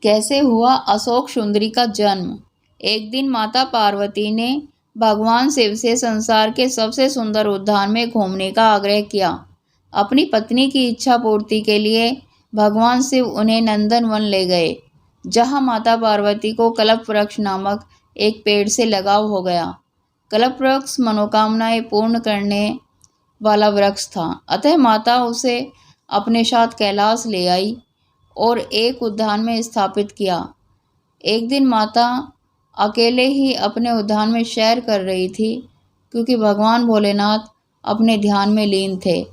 कैसे हुआ अशोक सुंदरी का जन्म। एक दिन माता पार्वती ने भगवान शिव से संसार के सबसे सुंदर उद्यान में घूमने का आग्रह किया। अपनी पत्नी की इच्छा पूर्ति के लिए भगवान शिव उन्हें नंदनवन ले गए, जहां माता पार्वती को कल्प वृक्ष नामक एक पेड़ से लगाव हो गया। कल्प वृक्ष मनोकामनाएं पूर्ण करने वाला वृक्ष था, अतः माता उसे अपने साथ कैलाश ले आई और एक उद्यान में स्थापित किया। एक दिन माता अकेले ही अपने उद्यान में सैर कर रही थी, क्योंकि भगवान भोलेनाथ अपने ध्यान में लीन थे।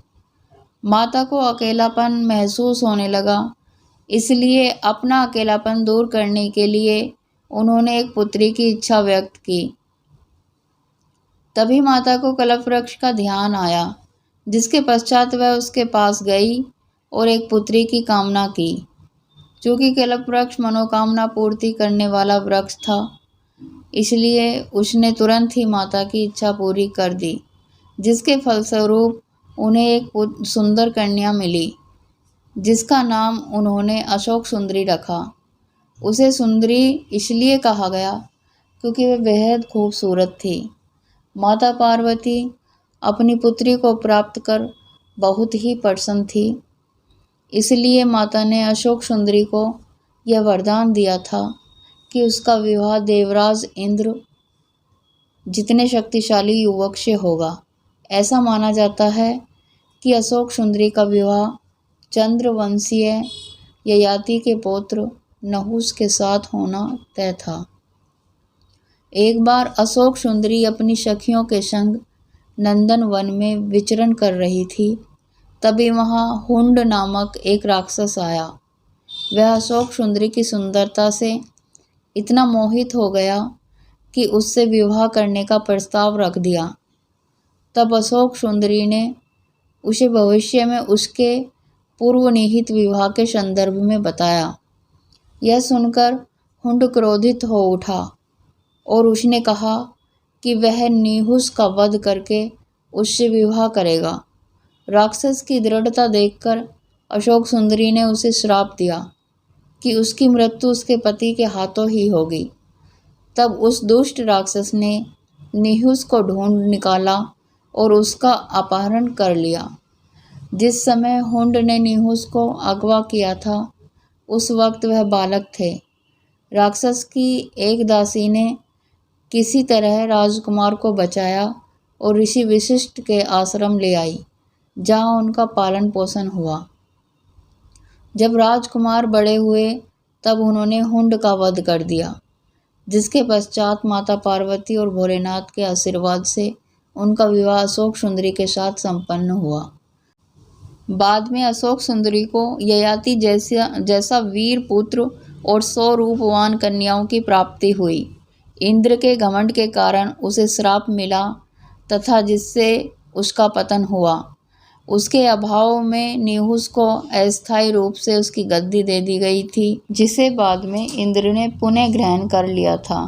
माता को अकेलापन महसूस होने लगा, इसलिए अपना अकेलापन दूर करने के लिए उन्होंने एक पुत्री की इच्छा व्यक्त की। तभी माता को कल्प वृक्ष का ध्यान आया, जिसके पश्चात वह उसके पास गई और एक पुत्री की कामना की। चूँकि कल्प वृक्ष मनोकामना पूर्ति करने वाला वृक्ष था, इसलिए उसने तुरंत ही माता की इच्छा पूरी कर दी, जिसके फलस्वरूप उन्हें एक सुंदर कन्या मिली, जिसका नाम उन्होंने अशोक सुंदरी रखा। उसे सुंदरी इसलिए कहा गया क्योंकि वह बेहद खूबसूरत थी। माता पार्वती अपनी पुत्री को प्राप्त कर बहुत ही प्रसन्न थी, इसलिए माता ने अशोक सुंदरी को यह वरदान दिया था कि उसका विवाह देवराज इंद्र जितने शक्तिशाली युवक से होगा। ऐसा माना जाता है कि अशोक सुंदरी का विवाह चंद्रवंशीय ययाति के पुत्र नहुस के साथ होना तय था। एक बार अशोक सुंदरी अपनी सखियों के संग नंदन वन में विचरण कर रही थी। तभी वहाँ हुंड नामक एक राक्षस आया। वह अशोक सुंदरी की सुंदरता से इतना मोहित हो गया कि उससे विवाह करने का प्रस्ताव रख दिया। तब अशोक सुंदरी ने उसे भविष्य में उसके पूर्व निहित विवाह के संदर्भ में बताया। यह सुनकर हुंड क्रोधित हो उठा और उसने कहा कि वह निहुस का वध करके उससे विवाह करेगा। राक्षस की दृढ़ता देखकर अशोक सुंदरी ने उसे श्राप दिया कि उसकी मृत्यु उसके पति के हाथों ही होगी। तब उस दुष्ट राक्षस ने निहुस को ढूंढ निकाला और उसका अपहरण कर लिया। जिस समय हुंड ने निहुस को अगवा किया था, उस वक्त वह बालक थे। राक्षस की एक दासी ने किसी तरह राजकुमार को बचाया और ऋषि वशिष्ठ के आश्रम ले आई, जहाँ उनका पालन पोषण हुआ। जब राजकुमार बड़े हुए तब उन्होंने हुंड का वध कर दिया, जिसके पश्चात माता पार्वती और भोलेनाथ के आशीर्वाद से उनका विवाह अशोक सुंदरी के साथ संपन्न हुआ। बाद में अशोक सुंदरी को ययाति जैसा वीर पुत्र और 100 रूपवान कन्याओं की प्राप्ति हुई। इंद्र के घमंड के कारण उसे श्राप मिला तथा जिससे उसका पतन हुआ। उसके अभाव में निहुस को अस्थायी रूप से उसकी गद्दी दे दी गई थी, जिसे बाद में इंद्र ने पुनः ग्रहण कर लिया था।